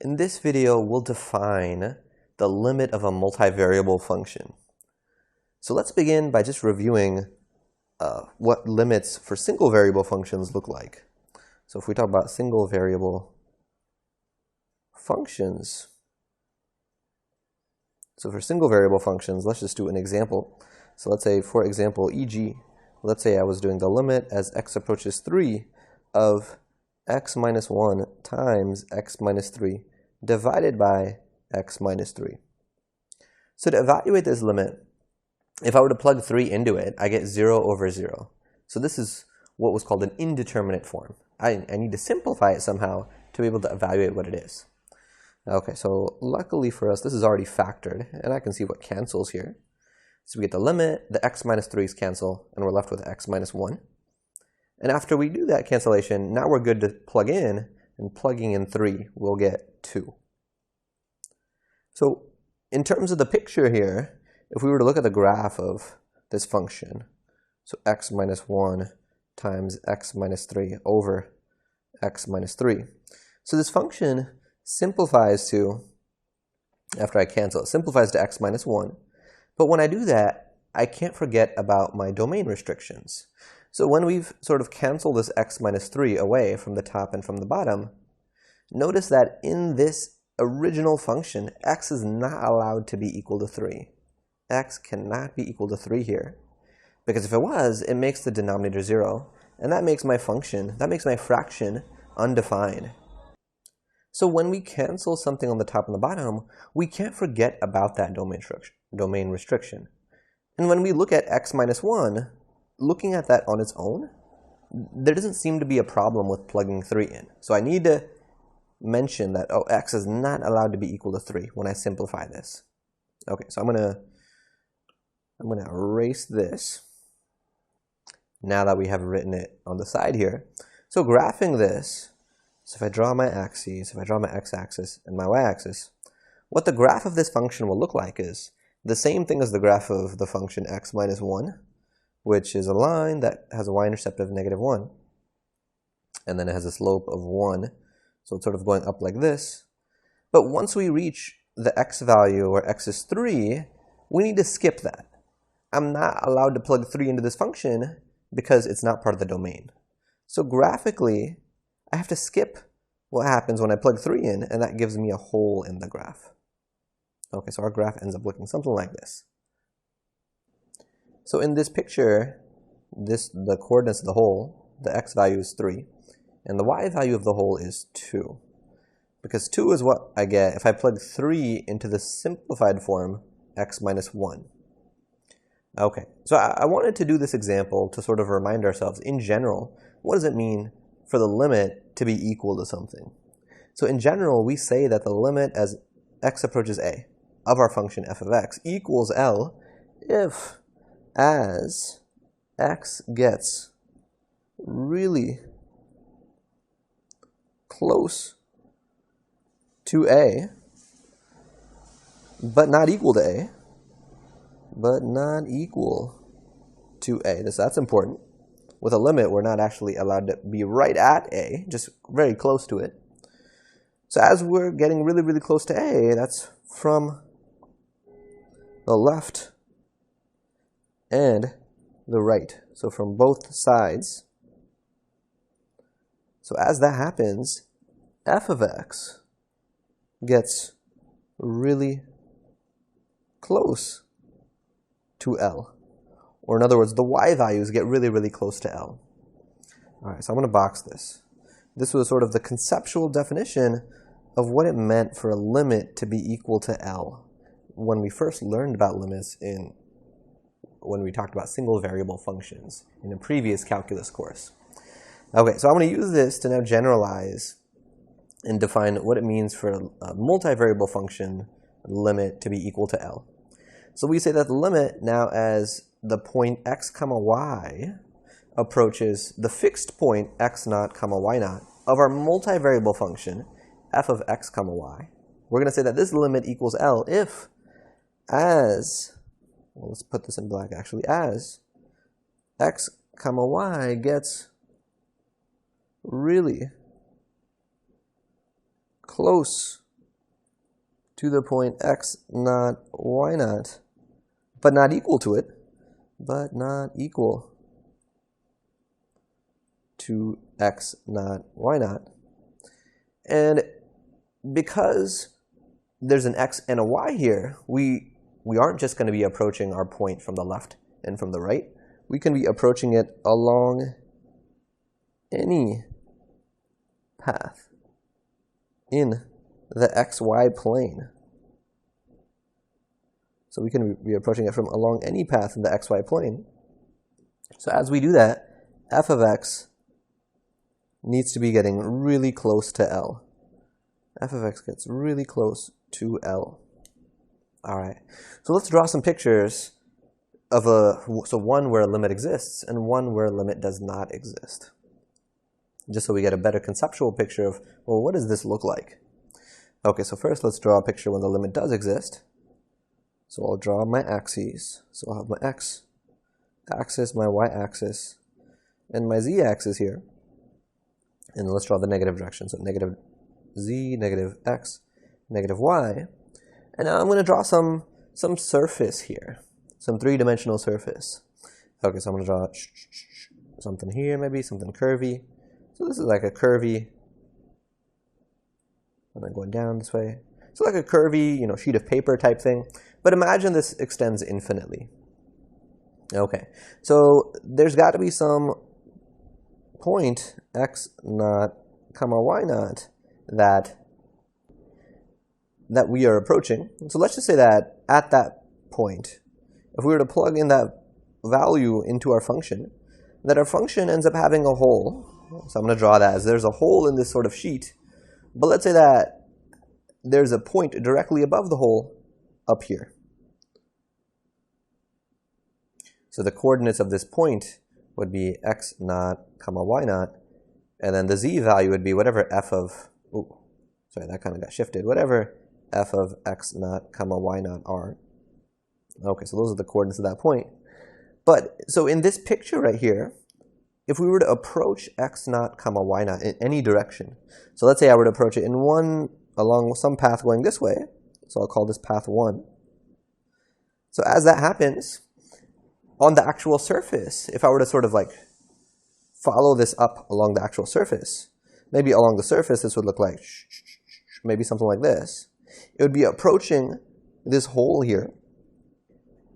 In this video, we'll define the limit of a multivariable function. So let's begin by just reviewing what limits for single variable functions look like. So if we talk about single variable functions, let's just do an example. So let's say, for example, e.g., let's say I was doing the limit as x approaches 3 of x minus 1 times x minus 3 divided by x minus 3. So to evaluate this limit, if I were to plug 3 into it, I get 0 over 0. So this is what was called an indeterminate form. I need to simplify it somehow to be able to evaluate what it is. Okay, so luckily for us, this is already factored, and I can see what cancels here. So we get the limit, the x minus 3's cancel, and we're left with x minus 1. And after we do that cancellation, now we're good to plug in, and plugging in 3, we'll get 2. So in terms of the picture here, if we were to look at the graph of this function, so x minus 1 times x minus 3 over x minus 3. So this function simplifies to, after I cancel, it simplifies to x minus 1. But when I do that, I can't forget about my domain restrictions. So when we've sort of canceled this x minus 3 away from the top and from the bottom, notice that in this original function, x is not allowed to be equal to 3. X cannot be equal to 3 here. Because if it was, it makes the denominator 0. And that makes my function, that makes my fraction undefined. So when we cancel something on the top and the bottom, we can't forget about that domain restriction. And when we look at x minus 1, looking at that on its own, there doesn't seem to be a problem with plugging 3 in. So I need to mention that, oh, x is not allowed to be equal to 3 when I simplify this. Okay, so I'm gonna erase this now that we have written it on the side here. So graphing this, so if I draw my axes, if I draw my x-axis and my y-axis, what the graph of this function will look like is the same thing as the graph of the function x minus 1, which is a line that has a y-intercept of -1, and then it has a slope of 1, so it's sort of going up like this. But once we reach the x value, where x is 3, we need to skip that. I'm not allowed to plug 3 into this function because it's not part of the domain. So graphically, I have to skip what happens when I plug 3 in, and that gives me a hole in the graph. Okay, so our graph ends up looking something like this. So in this picture, the coordinates of the hole, the x value is 3, and the y value of the hole is 2. Because 2 is what I get if I plug 3 into the simplified form x minus 1. Okay, so I wanted to do this example to sort of remind ourselves, in general, what does it mean for the limit to be equal to something? So in general, we say that the limit as x approaches a of our function f of x equals L if as x gets really close to a, but not equal to a, That's important. With a limit, we're not actually allowed to be right at a, just very close to it. So as we're getting really, really close to a, that's from the left and the right. So from both sides. So as that happens, f of x gets really close to L. Or in other words, the y values get really, really close to L. All right, so I'm going to box this. This was sort of the conceptual definition of what it meant for a limit to be equal to L when we first learned about limits when we talked about single variable functions in a previous calculus course. Okay, so I'm going to use this to now generalize and define what it means for a multivariable function limit to be equal to L. So we say that the limit now as the point x comma y approaches the fixed point x naught comma y naught of our multivariable function f of x comma y. We're going to say that this limit equals L if as, well, let's put this in black actually, as x comma y gets really close to the point x naught y naught, but not equal to it, but not equal to x naught y naught. And because there's an x and a y here, we aren't just going to be approaching our point from the left and from the right. We can be approaching it along any path in the xy plane. So we can be approaching it from along any path in the xy plane. So as we do that, f of x needs to be getting really close to L. F of x gets really close to L. All right, so let's draw some pictures of one where a limit exists and one where a limit does not exist, just so we get a better conceptual picture of, well, what does this look like? Okay, so first let's draw a picture when the limit does exist. So I'll draw my axes. So I'll have my x-axis, my y-axis, and my z-axis here. And let's draw the negative direction. So negative z, negative x, negative y. And now I'm going to draw some surface here, some three-dimensional surface. Okay, so I'm going to draw something here, maybe something curvy. So this is like a curvy, and then going down this way. So like a curvy, sheet of paper type thing. But imagine this extends infinitely. Okay, so there's got to be some point x naught comma y naught that we are approaching. So let's just say that at that point, if we were to plug in that value into our function, that our function ends up having a hole. So I'm going to draw that as there's a hole in this sort of sheet. But let's say that there's a point directly above the hole up here. So the coordinates of this point would be x naught comma y naught, and then the z value would be whatever f of, sorry, that kind of got shifted, whatever f of x naught comma y naught are. Okay, so those are the coordinates of that point. But so in this picture right here, if we were to approach x naught comma y naught in any direction, so let's say I were to approach it in along some path going this way, so I'll call this path 1. So as that happens, on the actual surface, if I were to sort of like follow this up along the actual surface, maybe along the surface this would look like maybe something like this. It would be approaching this hole here.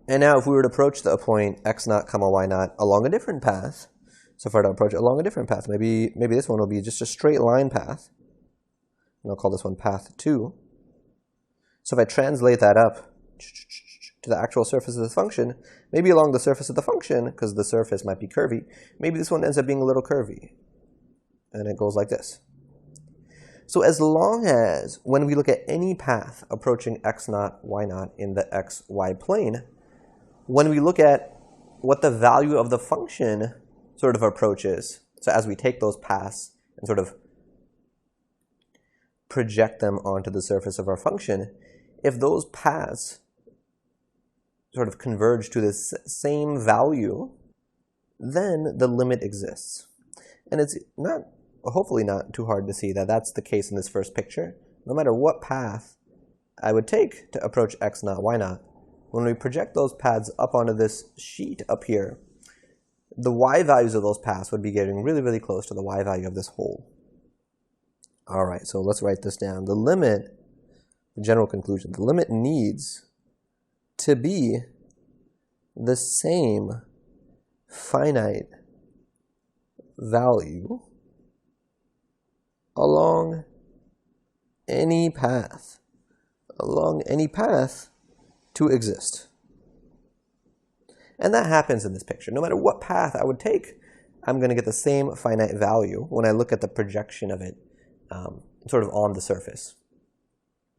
And now if we were to approach the point x naught comma y naught along a different path, so if I were to approach it along a different path, maybe this one will be just a straight line path. And I'll call this one path 2. So if I translate that up to the actual surface of this function, maybe along the surface of the function, because the surface might be curvy, maybe this one ends up being a little curvy. And it goes like this. So as long as, when we look at any path approaching x naught, y naught in the xy plane, when we look at what the value of the function sort of approaches, so as we take those paths and sort of project them onto the surface of our function, if those paths sort of converge to this same value, then the limit exists. And it's hopefully not too hard to see that that's the case in this first picture. No matter what path I would take to approach x naught, y naught, when we project those paths up onto this sheet up here, the y values of those paths would be getting really, really close to the y value of this hole. All right, so let's write this down. The limit, the general conclusion, the limit needs to be the same finite value along any path to exist. And that happens in this picture. No matter what path I would take, I'm going to get the same finite value when I look at the projection of it sort of on the surface.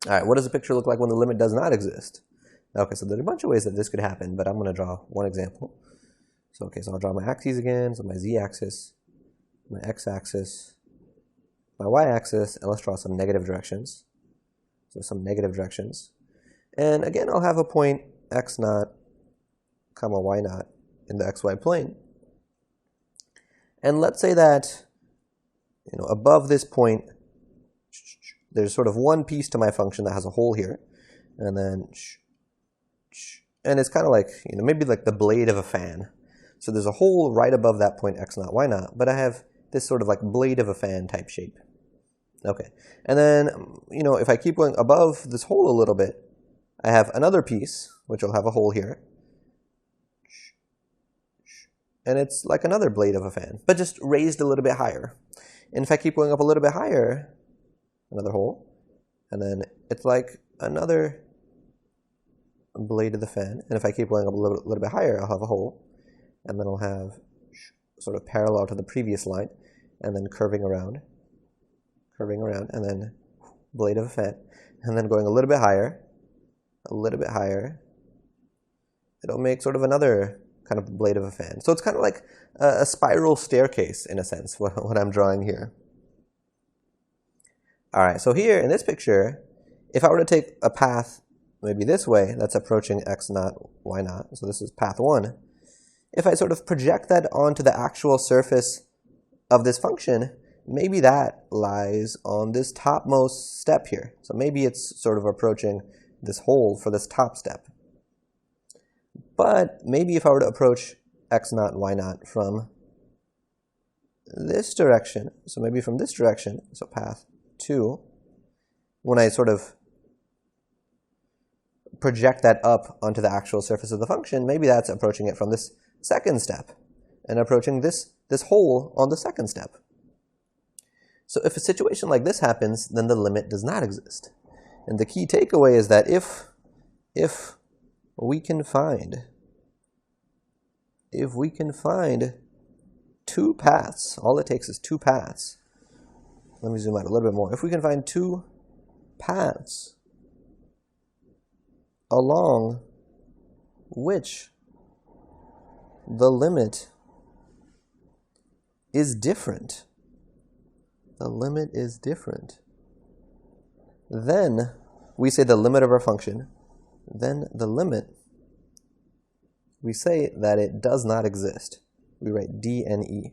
All right, what does the picture look like when the limit does not exist? Okay, so there's a bunch of ways that this could happen, but I'm going to draw one example. So I'll draw my axes again. So my z-axis, my x-axis, my y-axis, and let's draw some negative directions. So some negative directions. And again, I'll have a point x naught comma y naught in the xy plane. And let's say that above this point, there's sort of one piece to my function that has a hole here. and then and it's kind of like, maybe like the blade of a fan. So there's a hole right above that point x naught, y naught, but I have this sort of like blade of a fan type shape. Okay, and then, if I keep going above this hole a little bit, I have another piece, which will have a hole here. And it's like another blade of a fan, but just raised a little bit higher. And if I keep going up a little bit higher, another hole, and then it's like another blade of the fan. And if I keep going up a little bit higher, I'll have a hole, and then I'll have sort of parallel to the previous line, and then curving around, and then blade of a fan, and then going a little bit higher, it'll make sort of another kind of blade of a fan. So it's kind of like a spiral staircase, in a sense, what I'm drawing here. All right, so here in this picture, if I were to take a path maybe this way, that's approaching x naught, y naught, so this is path 1. If I sort of project that onto the actual surface of this function, maybe that lies on this topmost step here. So maybe it's sort of approaching this hole for this top step. But maybe if I were to approach x naught, y naught from this direction, so maybe from this direction, so path 2, when I sort of project that up onto the actual surface of the function, maybe that's approaching it from this second step and approaching this hole on the second step. So if a situation like this happens, then the limit does not exist. And the key takeaway is that if we can find two paths, all it takes is two paths. Let me zoom out a little bit more. If we can find two paths along which the limit is different, then we say the limit of our function, then the limit, we say that it does not exist. We write DNE.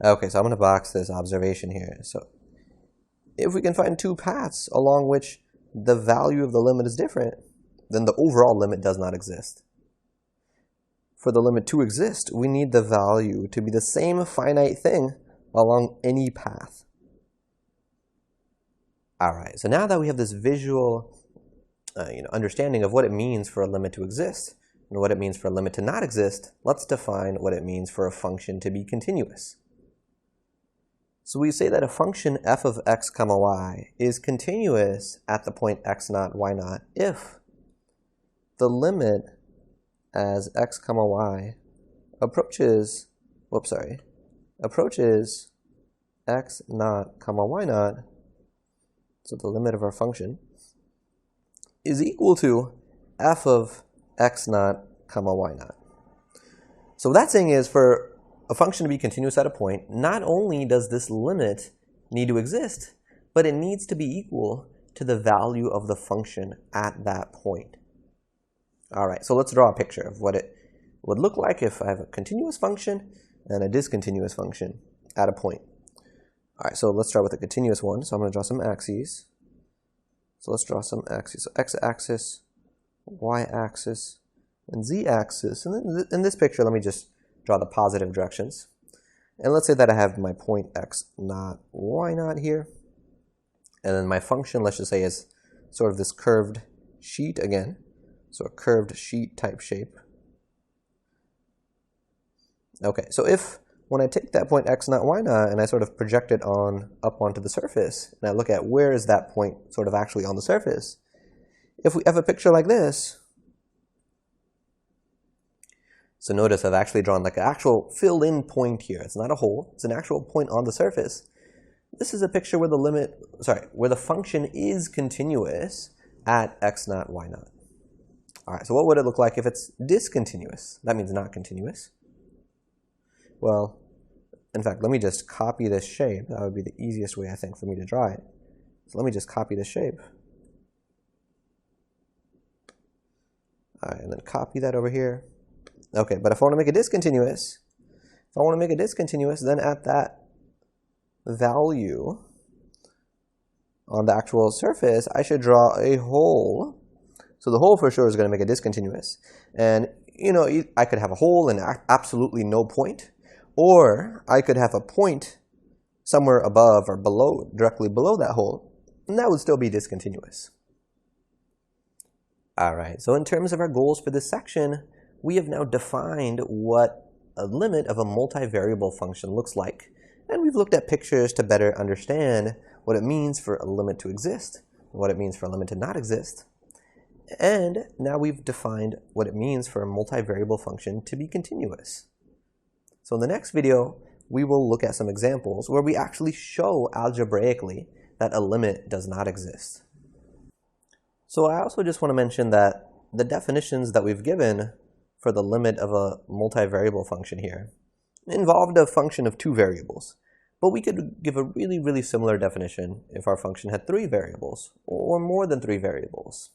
Okay, so I'm going to box this observation here. So if we can find two paths along which the value of the limit is different, then the overall limit does not exist. For the limit to exist, we need the value to be the same finite thing along any path. All right, so now that we have this visual understanding of what it means for a limit to exist and what it means for a limit to not exist, let's define what it means for a function to be continuous. So we say that a function f of x comma y is continuous at the point x naught, y naught if the limit as x comma y approaches x naught comma y naught, so the limit of our function, is equal to f of x naught comma y naught. So what that's saying is, for a function to be continuous at a point, not only does this limit need to exist, but it needs to be equal to the value of the function at that point. All right, so let's draw a picture of what it would look like if I have a continuous function and a discontinuous function at a point. All right, so let's start with a continuous one. So I'm going to draw some axes. So let's draw some axes. So x-axis, y-axis, and z-axis. And then in this picture, let me just draw the positive directions. And let's say that I have my point x naught, y naught here. And then my function, let's just say, is sort of this curved sheet again. So a curved sheet type shape. Okay, so if when I take that point x naught, y naught, and I sort of project it up onto the surface, and I look at where is that point sort of actually on the surface, if we have a picture like this, so notice I've actually drawn like an actual filled-in point here. It's not a hole, it's an actual point on the surface. This is a picture where where the function is continuous at x naught, y naught. All right, so what would it look like if it's discontinuous? That means not continuous. Well, in fact, let me just copy this shape. That would be the easiest way, I think, for me to draw it. So let me just copy this shape. All right, and then copy that over here. Okay, but if I want to make it discontinuous, then at that value, on the actual surface, I should draw a hole. So the hole for sure is going to make a discontinuous. And, you know, I could have a hole and absolutely no point, or I could have a point somewhere above or below, directly below that hole, and that would still be discontinuous. All right, so in terms of our goals for this section, we have now defined what a limit of a multivariable function looks like. And we've looked at pictures to better understand what it means for a limit to exist, what it means for a limit to not exist. And now we've defined what it means for a multivariable function to be continuous. So in the next video, we will look at some examples where we actually show algebraically that a limit does not exist. So I also just want to mention that the definitions that we've given for the limit of a multivariable function here involved a function of two variables. But we could give a really similar definition if our function had three variables or more than three variables.